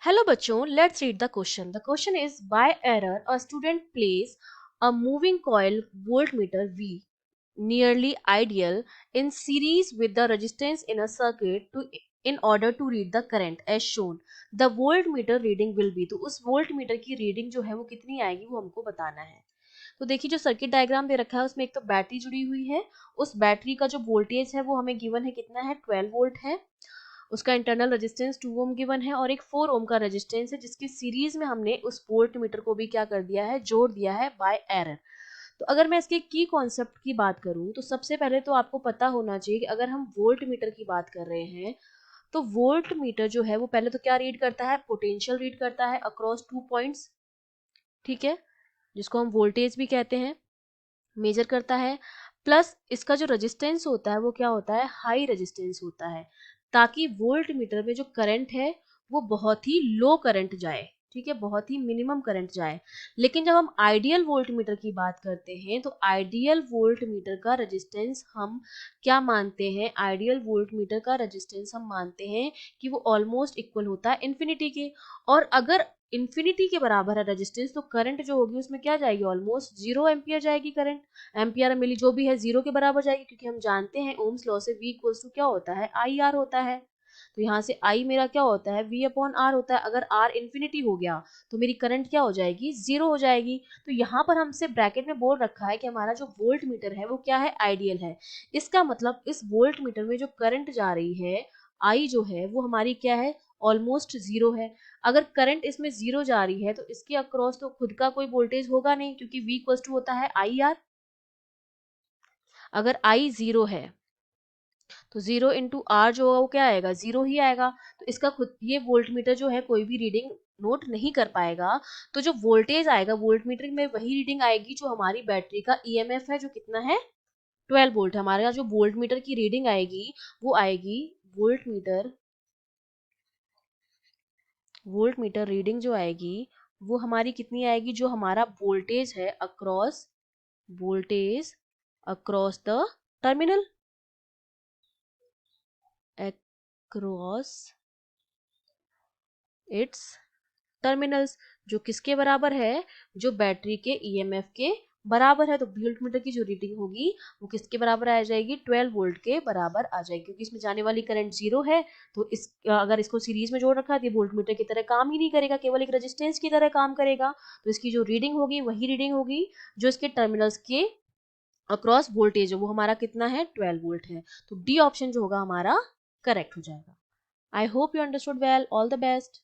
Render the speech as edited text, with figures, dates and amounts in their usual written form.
Hello bachon, let's read the question. The question is, by error a student place a moving coil voltmeter V nearly ideal in series with the resistance in a circuit in order to read the current as shown. The voltmeter reading will be, तो उस voltmeter की reading जो है वो कितनी आएगी वो हमको बताना है। तो देखिए जो सर्किट डायग्राम दे रखा है उसमें एक तो बैटरी जुड़ी हुई है, उस बैटरी का जो वोल्टेज है वो हमें गिवन है, कितना है 12 वोल्ट है। उसका इंटरनल रेजिस्टेंस 2 ओम गिवन है और एक 4 ओम का रेजिस्टेंस है, जिसकी सीरीज में हमने उस वोल्ट मीटर को भी क्या कर दिया है, जोड़ दिया है बाय एरर। तो अगर मैं इसके की कॉन्सेप्ट की बात करूं तो सबसे पहले तो आपको पता होना चाहिए कि अगर हम वोल्ट मीटर की बात कर रहे हैं तो वोल्ट मीटर जो है वो पहले तो क्या रीड करता है, पोटेंशियल रीड करता है अक्रॉस 2 पॉइंट्स, ठीक है, जिसको हम वोल्टेज भी कहते हैं, मेजर करता है। प्लस इसका जो रेजिस्टेंस होता है वो क्या होता है, हाई रेजिस्टेंस होता है, ताकि वोल्ट मीटर में जो करंट है वो बहुत ही लो करंट जाए, ठीक है, बहुत ही मिनिमम करंट जाए। लेकिन जब हम आइडियल वोल्ट मीटर की बात करते हैं तो आइडियल वोल्ट मीटर का रेजिस्टेंस हम क्या मानते हैं, आइडियल वोल्ट मीटर का रेजिस्टेंस हम मानते हैं कि वो ऑलमोस्ट इक्वल होता है इन्फिनिटी के। और अगर इन्फिनिटी के बराबर है रेजिस्टेंस तो करंट जो होगी उसमें क्या जाएगी, ऑलमोस्ट 0 एम्पियर जाएगी करंट, एम्पियर मिली जो भी है 0 के बराबर जाएगी, क्योंकि हम जानते हैं ओम्स लॉ से V इक्वल्स टू क्या होता है, आई आर होता है। तो यहाँ से I मेरा क्या होता है, V अपॉन आर होता है। अगर R इन्फिनिटी हो गया तो मेरी करंट क्या हो जाएगी, 0 हो जाएगी। तो यहाँ पर हमसे ब्रैकेट में बोल रखा है कि हमारा जो वोल्ट मीटर है वो क्या है, आइडियल है। इसका मतलब इस वोल्ट मीटर में जो करंट जा रही है I जो है वो हमारी क्या है, ऑलमोस्ट 0 है। अगर करंट इसमें 0 जा रही है तो इसके अक्रॉस तो खुद का कोई वोल्टेज होगा नहीं, क्योंकि V इक्वल्स टू होता है आई आर। अगर I 0 है तो 0 इंटू आर जो होगा वो क्या आएगा, 0 ही आएगा। तो इसका खुद ये वोल्ट मीटर जो है कोई भी रीडिंग नोट नहीं कर पाएगा। तो जो वोल्टेज आएगा वोल्ट मीटर में वही रीडिंग आएगी जो हमारी बैटरी का ईएमएफ है, जो कितना है 12 वोल्ट। हमारे जो वोल्ट मीटर की रीडिंग आएगी वो आएगी, वोल्ट मीटर रीडिंग जो आएगी वो हमारी कितनी आएगी, जो हमारा वोल्टेज है across, voltage across the terminal, across its terminals, जो किसके बराबर है, जो बैटरी के ईएमएफ के बराबर है। तो वोल्ट मीटर की जो रीडिंग होगी वो किसके बराबर आ जाएगी, 12 वोल्ट के बराबर आ जाएगी, क्योंकि इसमें जाने वाली करंट 0 है। तो इस अगर इसको सीरीज में जोड़ रखा है तो वोल्ट मीटर की तरह काम ही नहीं करेगा, केवल एक रेजिस्टेंस की तरह काम करेगा। तो इसकी जो रीडिंग होगी वही रीडिंग होगी जो इसके टर्मिनल्स के अक्रॉस वोल्टेज है, वो हमारा कितना है, 12 वोल्ट है। तो डी ऑप्शन जो होगा हमारा करेक्ट हो जाएगा। I hope you understood well, all the best.